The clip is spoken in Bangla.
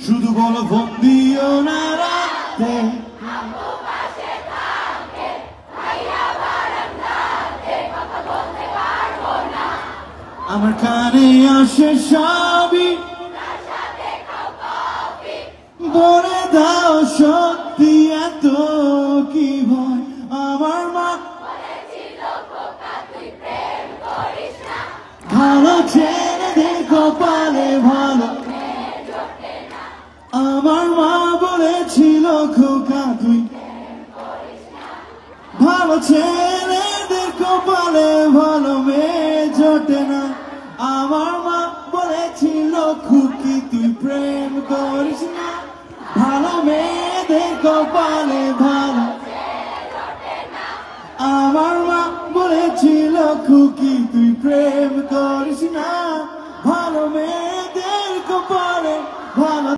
শুধু বলো ফোন দিও না রাতে, আমার কানে আসে সবই, বলে দাও সত্যি এত কি ভয়। আমার মা ভালো ছেলে দেখো পালে ভালো, আমার মা বলেছিল খোকা তুই ভালো ছেলেদের কপালে ভালো মেয়ে জোটে না। আমার মা বলেছিল খুকি তুই প্রেম করিস না, ভালো মেয়েদের কপালে ভালো। আমার মা বলেছিল খুকি তুই প্রেম করিস না, ভালো মেয়েদের কপালে ভালো।